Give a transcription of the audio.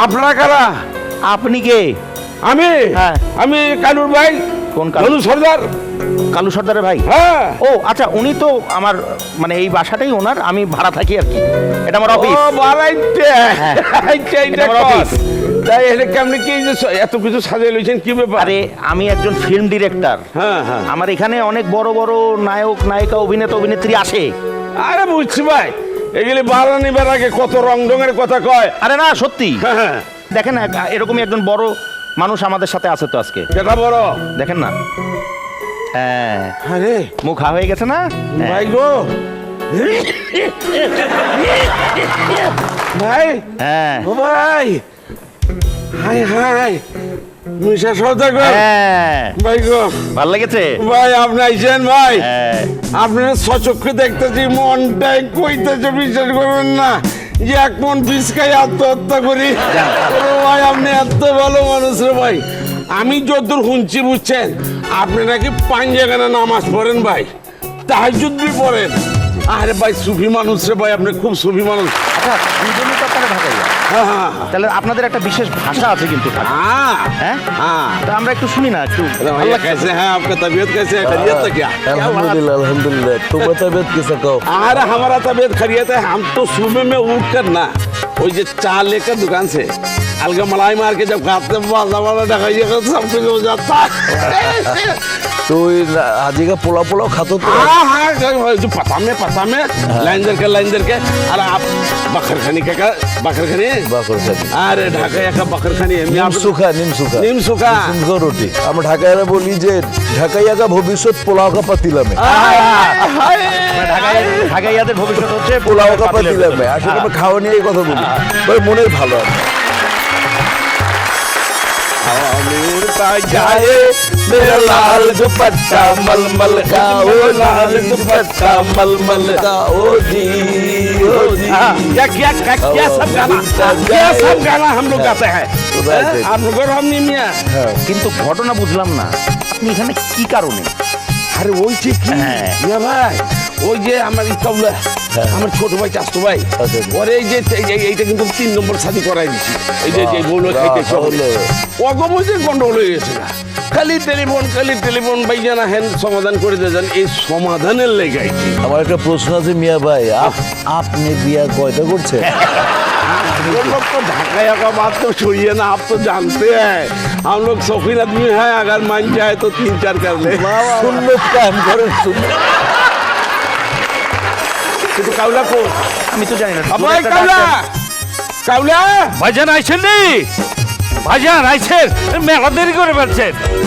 আপনারা কারা? আপনি কে? আমি হ্যাঁ। আমি কালুর ভাই। কোন কালু? কালু সর্দার। কালু সর্দারের ভাই? হ্যাঁ। ও আচ্ছা, উনি তো আমার মানে এই বাসাটাই ওনার, আমি ভাড়া থাকি আর কি। এটা আমার অফিস। ও বাড়াইতে হ্যাঁ। আচ্ছা, এটা এটা আমার কর। অফিস। তাই এটা কেমনি কি যে এত কিছু সাজিয়ে লইছেন, কি ব্যাপার? আরে আমি একজন ফিল্ম ডিরেক্টর। হ্যাঁ হ্যাঁ। আমার এখানে অনেক বড় বড় নায়ক নায়িকা অভিনেতা অভিনেত্রী আসে। আরে বুঝছি ভাই, এগুলি বাড়া নিবার আগে কত রং ঢঙের কথা কয়। আরে না, সত্যি। হ্যাঁ হ্যাঁ। দেখেন এরকমই একজন বড় মানুষ আমাদের সাথে আছে তো আজকে। কেটা বড়? দেখেন না। হ্যাঁ, আরে মুখ হা হয়ে গেছে না? ভাই গো, ভাই। হ্যাঁ ও ভাই, হাই হাই, মিশা সওদাগর। হ্যাঁ, ভাই গো, ভালো লেগেছে? ভাই আপনি আইছেন ভাই। হ্যাঁ। আপনার সচক্ষে দেখতেছি, মনটাই কইতেছে, বিশ্বাস করবেন না যে এক মন বিষ খাই আত্মহত্যা করি। ওরে ভাই, আপনি এত ভালো মানুষ রে ভাই। আমি যতদূর শুনছি বুঝছেন, আপনি নাকি 5 জায়গায় নামাজ পড়েন ভাই, তাহাজ্জুদ বি পড়েন। আরে ভাই, সুফি মানুষ রে ভাই, আপনি খুব সুফি মানুষ। আচ্ছা, দুজনই তো আপনারা ঢাকাইয়া। হ্যাঁ হ্যাঁ তাহলে আপনাদের একটা বিশেষ ভাষা আছে কিন্তু ঢাকায়। हाँ হ্যাঁ, हाँ। তা আমরা একটু শুনি না একটু। भैया कैसे हैं? आपका तबीयत कैसे है? खैरियत है क्या? अल्हम्दुलिल्लाह अल्हम्दुलिल्लाह। तुम्हारी तबीयत कैसा कहो? अरे हमारा तबीयत खैरियत है। हम तो सुबह में उठ कर ना वो ये चा लेकर दुकान से अलगा मलाई मार के जब खाते हैं, वाला वाला ढकाइएगा, सब कुछ हो जाता है। तो आजी का पोला पोला खातो तो हाँ हाँ, जो पता में लाइन दर के। अरे आप बकर खानी का बकर खानी? बाकर खानी। अरे ढाका का बकर खानी है। নিম সুখা नीम सुखा। রুটি আমরা ঢাকাইরা বলি যে ঢাকাইয়া ভবিষ্যৎ পোলাও কা পাতিলামে ঢাকাইয়াদের ভবিষ্যৎ হচ্ছে পোলাও কা পাতিলামে। আসলে আমরা খাওয়া নিয়ে কথা বলি, ভাই মনের ভালো। हवा उड़ता जाए मेरा लाल दुपट्टा मलमल का, ओ लाल दुपट्टा मलमल का, ओ जी ओ जी। क्या सब गाना हम लोग गाते हैं। आप लोग हम नहीं मियाँ। কিন্তু ঘটনা বুঝলাম না, আপনি এখানে কি কারণে? আরে ওই যে কি হ্যাঁ। ইয়া ভাই, ওই যে আমার ইকাউলা, আমার ছোট ভাই চাস্তো ভাই, আচ্ছা। ওরে এই যে এইটা কিন্তু 3 নম্বর শাদি করাই দিছি। এই যে বউলো খাইতেছে হলো অগমজে গন্ডগোল হয়ে গেছে না। খালি টেলিফোন ভাই জানা হেন সমাধান করে দেন, এই সমাধানের লেগাইছি। আমার একটা প্রশ্ন আছে মিয়া ভাই, আপনি বিয়া কয়টা করছেন? हम लोग तो ढाका का बात तो छोड़िए ना, आप तो जानते हैं हम लोग शौकीन आदमी हैं, अगर मान जाए तो 3-4 कर ले। সুন্নত কায়েম করেন, সুন্নত। কিন্তু কাউলা কো, আমি তো জানি না। আবাই কাউলা, কাউলা ভাইজান আইছেন নি? ভাইজান আইছেন, মেলা দেরি করে ফেলছেন।